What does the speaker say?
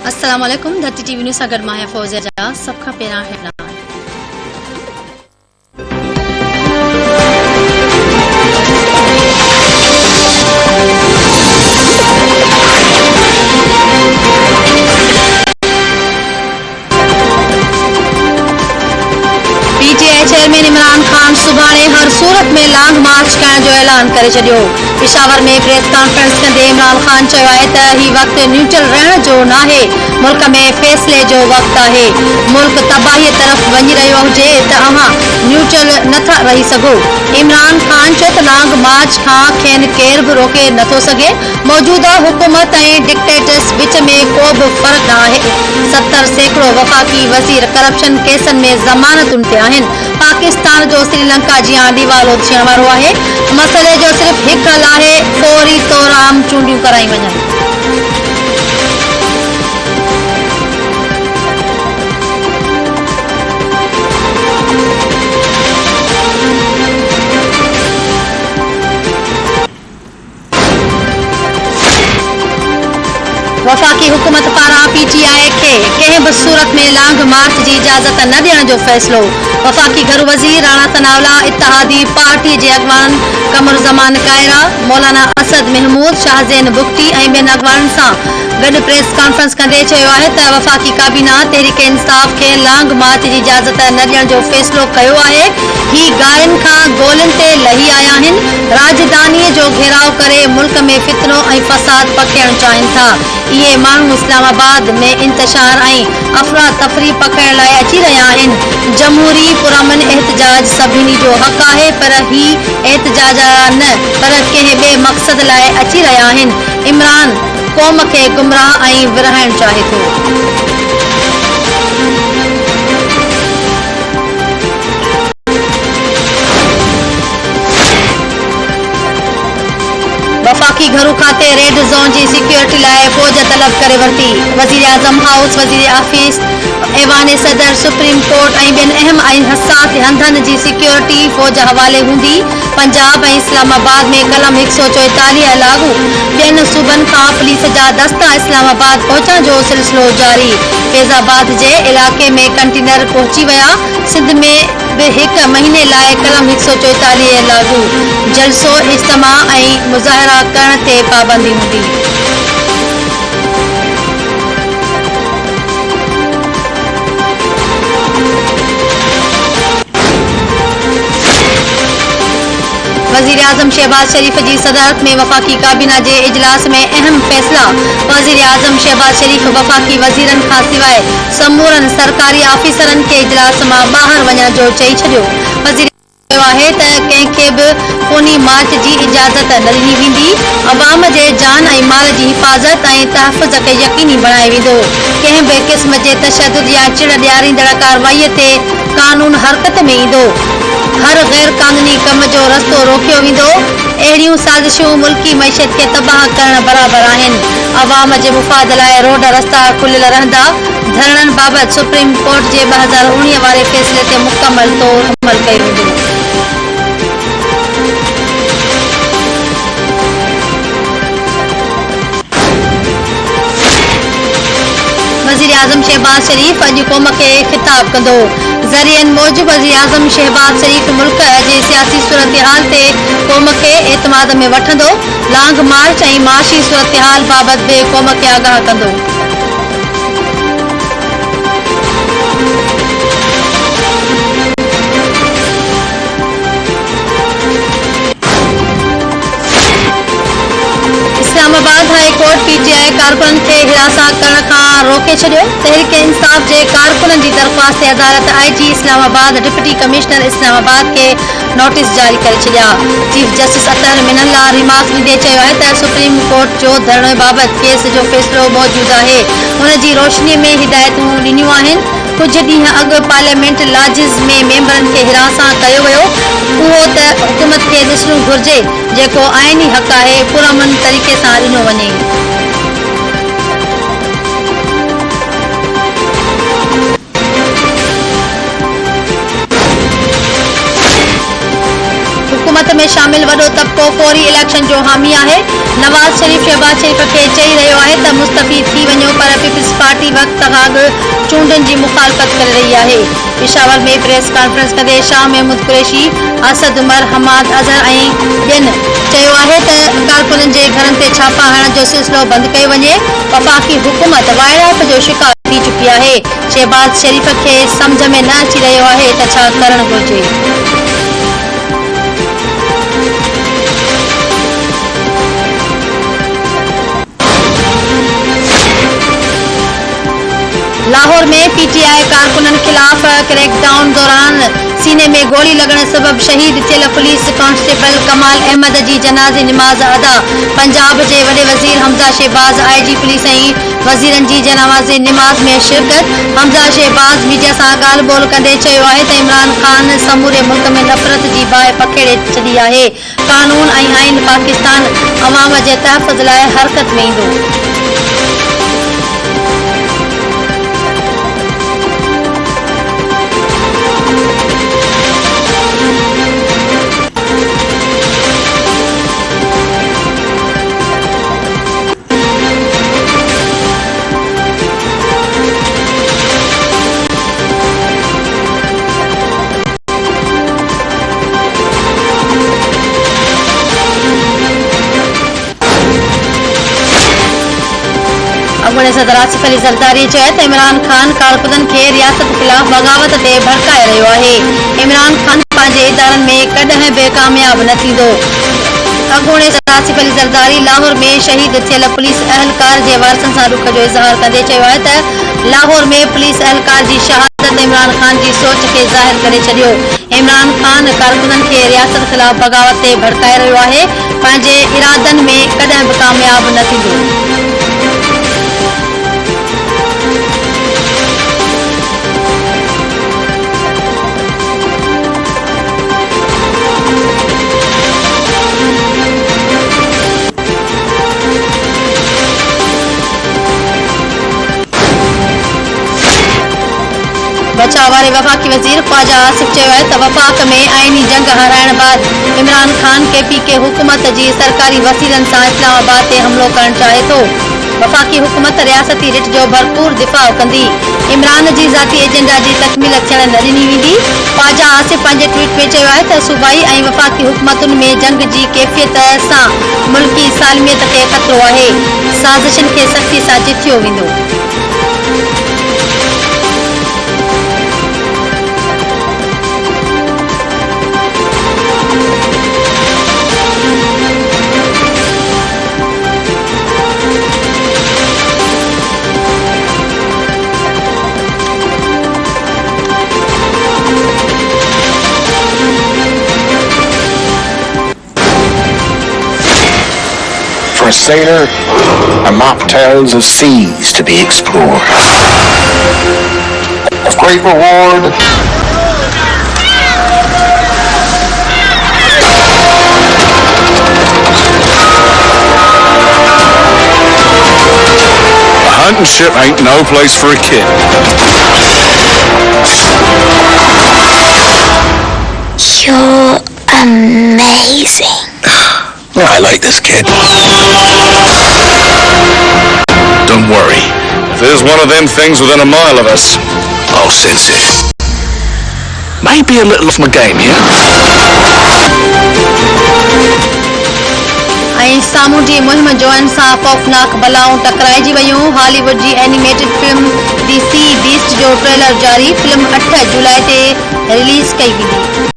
अस्सलाम वालेकुम। धरती टीवी न्यूज़ सां गॾु मां आहियां फौज़िया जा सभ खां पहिरियां headline. PTI chairman Imran Khan सुभाणे हर सूरत में लॉन्ग मार्च करण जो ऐलान करे छॾियो। पेशावर में प्रेस कॉन्फ्रेंस कंदे इमरान खान चयो आहे त ही वक़्तु न्यूट्रल रहण जो नाहे, मुल्क में फ़ैसिले जो वक़्तु आहे। मुल्क तबाहीअ तरफ़ वञी रहियो हुजे त अव्हां न्यूट्रल नथा रही सघो। इमरान खान चयो त लॉन्ग मार्च खां खेनि केर बि रोके नथो सघे। मौजूदा हुकूमत ऐं डिक्टेटर्स विच में को बि फ़र्क़ु न आहे। 70% वफ़ाक़ी वज़ीर करप्शन केसनि में ज़मानतुनि ते आहिनि। पाकिस्तान जो श्रीलंका जीअं दीवालो थियण वारो आहे। मसइले जो सिर्फ़ हिकु हल आहे, फौरी तौर आम चूंडियूं कराई वञनि। वफ़ाक़ी हुकूमत पारां पीटीआई खे कंहिं बि सूरत में लॉन्ग मार्च जी इजाज़त न ॾियण जो फ़ैसिलो। वफ़ाक़ी घरू वज़ीर राणा सनाउल्ला इत्तेहादी पार्टी जे अॻवान कमरुज़मान कायरा, मौलाना असद महमूद, शाहज़ैन बुख्ती ऐं ॿियनि अॻवाननि सां गॾु प्रेस कॉन्फ्रेंस कंदे चयो आहे त वफ़ाक़ी काबीना तहरीक इंसाफ़ खे लॉन्ग मार्च जी इजाज़त न ॾियण जो फ़ैसिलो कयो आहे। ही गारियुनि खां गोलियुनि ते लही आया आहिनि। राजधानीअ जो घेराव करे मुल्क में फितनो ऐं फ़साद पखेड़णु चाहिनि था। इहे माण्हू इस्लामाबाद में इंतशार ऐं अफ़रा तफ़री पकड़ण लाइ अची रहिया आहिनि। जमहूरी पुरअमन एहतजाज सभिनी जो हक़ आहे, पर ही एहतजाज न पर कंहिं ॿिए मक़सद लाइ अची रहिया आहिनि। इमरान क़ौम खे गुमराह ऐं विरहाइणु चाहे थो। वफ़ाक़ी घरू खाते रेड ज़ोन जी सिक्योरिटी लाइ फ़ौज तलब करे वरिती। वज़ीर आज़म हाउस, वज़ीर आफ़ीस, ऐवान सदर, सुप्रीम कोर्ट ऐं ॿियनि अहम ऐं हसास हंधनि जी सिक्योरिटी फ़ौज हवाले हूंदी। पंजाब ऐं इस्लामाबाद में कलम 144 लागू। ॿियनि सूबनि खां पुलिस जा दस्ता इस्लामाबाद पहुचण जो सिलसिलो जारी। फैज़ाबाद जे इलाक़े में कंटेनर पहुची विया। सिंध में बि 1 महीने लाइ कलम 144 लागू। जलसो, इज्तिमा ऐं मुज़ाहिरा करण ते पाबंदी हूंदी। वज़ीर आज़म शहबाज शरीफ जी सदारत में वफ़ाक़ी काबीना जे इजलास में अहम फ़ैसिला। वज़ीर आज़म शहबाज शरीफ वफ़ाक़ी वज़ीरनि खां सवाइ समूरनि सरकारी आफ़ीसरनि खे इजलास मां ॿाहिरि वञण जो चई छॾियो। वज़ीर चयो आहे त कंहिंखे बि क़ौमी मार्च जी इजाज़त न ॾिनी वेंदी। अवाम जे जान ऐं माल जी हिफ़ाज़त ऐं तहफ़्फ़ुज़ खे यक़ीनी बणायो वेंदो। कंहिं बि क़िस्म जे तशदुद या चिड़ ॾियारींदड़ कार्रवाईअ ते क़ानून हरकत में ईंदो। हर गैर कानूनी कम जो रस्तो रोकियो वेंदो। अहिड़ियूं साज़िशूं मुल्की मईशत खे तबाह करण बराबरि आहिनि। अवाम जे मुफ़ाद लाइ रोड रस्ता खुलियल रहंदा। धरणनि बाबति सुप्रीम कोर्ट जे 2019 वारे फ़ैसिले ते मुकमल तौर अमल कयो वेंदो। वज़ीर आज़म शहबाज शरीफ अॼु क़ौम खे ख़िताब कंदो। ज़रियनि मूजिबि वज़ीर आज़म शहबाज शरीफ मुल्क जे सियासी सूरतहाल ते क़ौम खे एतमाद में वठंदो। लॉन्ग मार्च ऐं माशी सूरतहाल बाबति बि क़ौम खे आगाह कंदो। इस्लामाबाद हाई कोर्ट पीटीआई कारकुननि खे हिरासत करण खां रोके छॾियो। तहरीक इंसाफ़ जे कारकुननि जी दरख़्वास्त ते अदालत IG Islamabad, deputy commissioner Islamabad खे नोटिस जारी करे छॾिया। Chief justice Athar Minallah remarks ॾींदे चयो आहे त सुप्रीम कोर्ट जो धरणे बाबति केस जो फ़ैसिलो मौजूदु आहे। हुन जी रोशनी में हिदायतूं ॾिनियूं आहिनि। कुझु ॾींहं अॻु पार्लियामेंट लाजिज़ में मेंबरनि खे हिरासत कयो वियो। उहो त हुकूमत खे ॾिसणु घुरिजे जेको आइनी हक़ आहे पुरअमन तरीक़े सां ॾिनो वञे। हुकूमत में में शामिल वॾो तबिको फौरी इलेक्शन जो हामी आहे। नवाज़ शरीफ़ शहबाज शरीफ़ खे चई रहियो आहे त मुस्तफ़ी थी वञो, पर पीपल्स पार्टी वक़्त खां अॻु चूंडुनि जी मुखालफ़त करे रही आहे। पेशावर में प्रेस कॉन्फ्रेंस कंदे शाह महमूद कुरैशी, असद उमर, हमाद अज़हर ऐं ॿियनि चयो आहे त कारकुननि जे घरनि ते छापा हणण जो सिलसिलो बंदि कयो वञे। वफ़ाक़ी हुकूमत वाइड़ाट जो शिकार थी चुकी आहे। शहबाज शरीफ़ खे सम्झ में न अची रहियो आहे त छा करणु घुर्जे। लाहौर में पीटीआई कारकुननि खिलाफ क्रैकडाउन दौरान सीने में गोली लगण सबब शहीद थियल पुलिस कांस्टेबल कमाल अहमद जी जनाज़े निमाज़ अदा। पंजाब जे वॾे वज़ीर हमज़ा शहबाज, आईजी पुलिस ऐं वज़ीरनि जी जनाज़े निमाज़ में शिरकत। हमज़ा शहबाज मीडिया सां ॻाल्हि ॿोल कंदे चयो आहे त इमरान ख़ान समूरे मुल्क में नफ़रत जी बाहि पखेड़े छॾी आहे। कानून ऐं आइन पाकिस्तान अवाम जे तहफ़ुज़ लाइ हरकत में ईंदो। अॻूणे सदर आसिफ अली ज़रदारी चयो त इमरान ख़ान कारकुननि खे रियासत ख़िलाफ़ बग़ावत ते भड़काए रहियो आहे। इमरान ख़ान पंहिंजे इदारनि में कॾहिं बि कामयाब न थींदो। अॻूणे सदर आसिफ अली ज़रदारी लाहौर में शहीद थियल पुलिस अहलकार जे वारसनि सां रुख जो इज़हार कंदे चयो आहे त लाहौर में पुलिस अहलकार जी शहादत इमरान ख़ान जी सोच खे ज़ाहिर करे छॾियो। इमरान ख़ान कारकुननि खे रियासत ख़िलाफ़ बग़ावत ते भड़काए रहियो आहे। पंहिंजे इरादनि में कॾहिं बि कामयाब न थींदो। बचाव वारे वफ़ाक़ी वज़ीर ख्वाजा आसिफ चयो आहे त वफ़ाक़ में आइनी जंग हाराइण बाद इमरान ख़ान KPK हुकूमत जी सरकारी वसीलनि सां इस्लामाबाद ते हमलो करणु चाहे थो। वफ़ाक़ी हुकूमत रियासती रिट जो भरपूर दिफ़ा कंदी। इमरान जी ज़ाती एजेंडा जी तकमील थियण न ॾिनी वेंदी। ख्वाजा आसिफ पंहिंजे ट्वीट में चयो आहे त सूबाई ऐं वफ़ाक़ी हुकूमतुनि में जंग जी कैफ़ियत सां मुल्की सालमियत खे ख़तरो आहे। साज़िशनि खे सख़्ती सां चिथियो वेंदो। For a sailor, a map tells of seas to be explored, of great reward, a hunting ship ain't no place for a kid. You're amazing. I like this kid. Don't worry. If there's one of them things within a mile of us, I'll sense it. Maybe a little off my game, yeah? ऐं सामूंडी मुहिम जोड़नि सां ख़ौफ़नाक बलाऊं टकराइजी वयूं। Hollywood जी animated film दी C beast जो trailer जारी। Film 8 जुलाई ते release कई वेंदी।